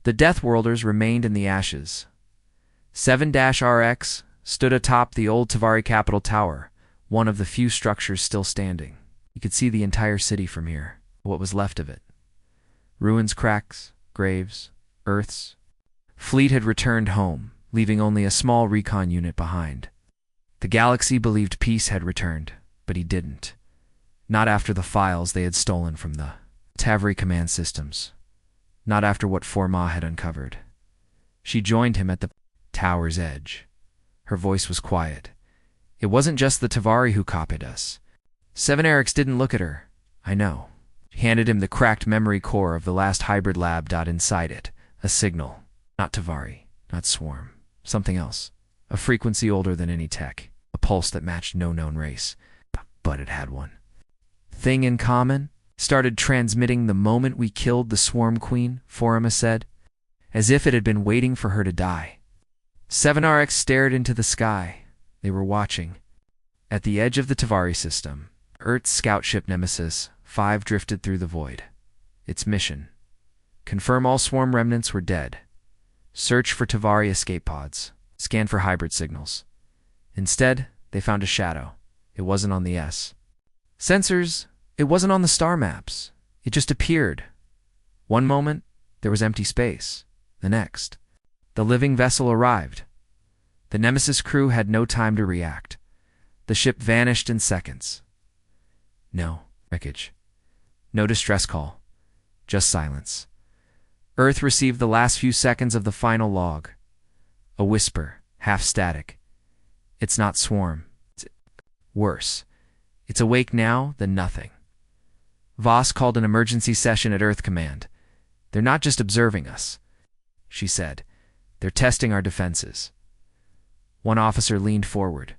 the Deathworlders remained in the ashes. 7-RX stood atop the old Tavari Capital Tower, one of the few structures still standing. You could see the entire city from here, what was left of it. Ruins, cracks, graves, Earths. Fleet had returned home, leaving only a small recon unit behind. The galaxy believed peace had returned, but he didn't. Not after the files they had stolen from the Tavari command systems. Not after what 4Ma had uncovered. She joined him at the tower's edge. Her voice was quiet. It wasn't just the Tavari who copied us. 7RX didn't look at her. I know. She handed him the cracked memory core of the last hybrid lab. Inside it, a signal. Not Tavari, not swarm. Something else. A frequency older than any tech. A pulse that matched no known race. But it had one thing in common. Started transmitting the moment we killed the Swarm Queen, Forima said, as if it had been waiting for her to die. 7RX stared into the sky. They were watching. At the edge of the Tavari system, Earth's scout ship Nemesis 5 drifted through the void. Its mission: confirm all swarm remnants were dead. Search for Tavari escape pods. Scan for hybrid signals. Instead, they found a shadow. It wasn't on the S. Sensors, it wasn't on the star maps. It just appeared. One moment, there was empty space. The next, the living vessel arrived. The Nemesis crew had no time to react. The ship vanished in seconds. No wreckage. No distress call. Just silence. Earth received the last few seconds of the final log. A whisper, half static. It's not Swarm. It's worse. It's awake now than nothing. Voss called an emergency session at Earth Command. They're not just observing us, she said. They're testing our defenses. One officer leaned forward.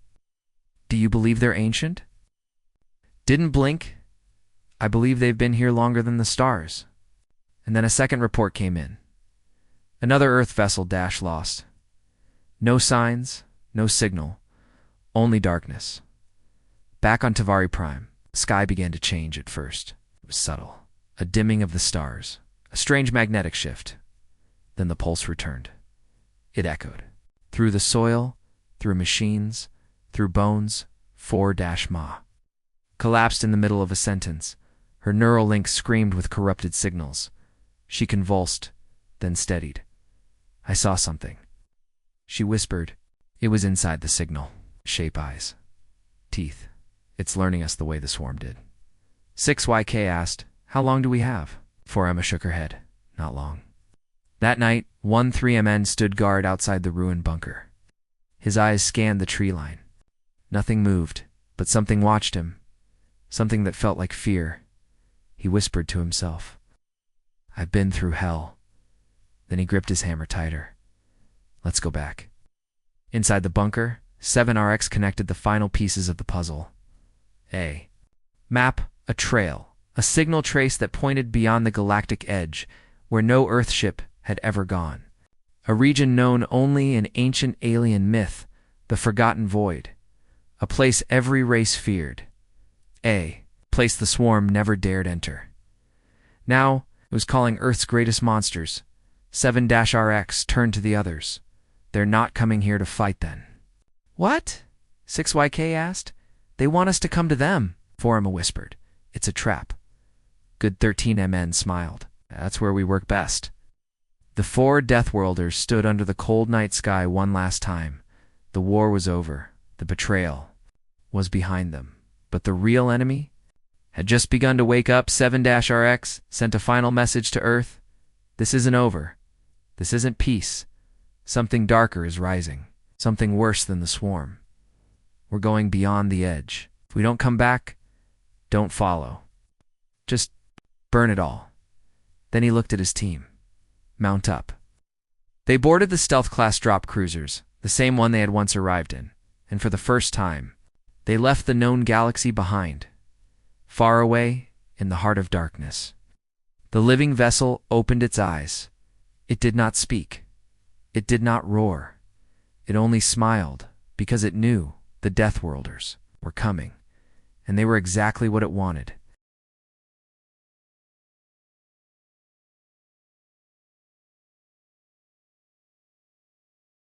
Do you believe they're ancient? Didn't blink. I believe they've been here longer than the stars. And then a second report came in. Another Earth vessel dash lost. No signs, no signal, only darkness. Back on Tavari Prime, the sky began to change at first. It was subtle. A dimming of the stars. A strange magnetic shift. Then the pulse returned. It echoed. Through the soil, through machines, through bones, 4-Ma. Collapsed in the middle of a sentence. Her neural link screamed with corrupted signals. She convulsed, then steadied. I saw something. She whispered. It was inside the signal. Shape eyes. Teeth. It's learning us the way the swarm did. 6YK asked, how long do we have? 4Emma shook her head. Not long. That night, 13MN stood guard outside the ruined bunker. His eyes scanned the tree line. Nothing moved, but something watched him. Something that felt like fear. He whispered to himself. I've been through hell. Then he gripped his hammer tighter. Let's go back. Inside the bunker, 7RX connected the final pieces of the puzzle. A map, a trail, a signal trace that pointed beyond the galactic edge, where no Earthship had ever gone. A region known only in ancient alien myth, the Forgotten Void. A place every race feared. A place the swarm never dared enter. Now, it was calling Earth's greatest monsters. 7-RX turned to the others. They're not coming here to fight then. What? 6YK asked. They want us to come to them, Forima whispered. It's a trap. Good 13MN smiled. That's where we work best. The 4 Deathworlders stood under the cold night sky one last time. The war was over. The betrayal was behind them. But the real enemy had just begun to wake up. 7-RX sent a final message to Earth. This isn't over. This isn't peace. Something darker is rising. Something worse than the swarm. We're going beyond the edge. If we don't come back, don't follow. Just burn it all. Then he looked at his team. Mount up. They boarded the stealth-class drop cruisers, the same one they had once arrived in, and for the first time, they left the known galaxy behind, far away in the heart of darkness. The living vessel opened its eyes. It did not speak. It did not roar. It only smiled, because it knew the Deathworlders were coming, and they were exactly what it wanted.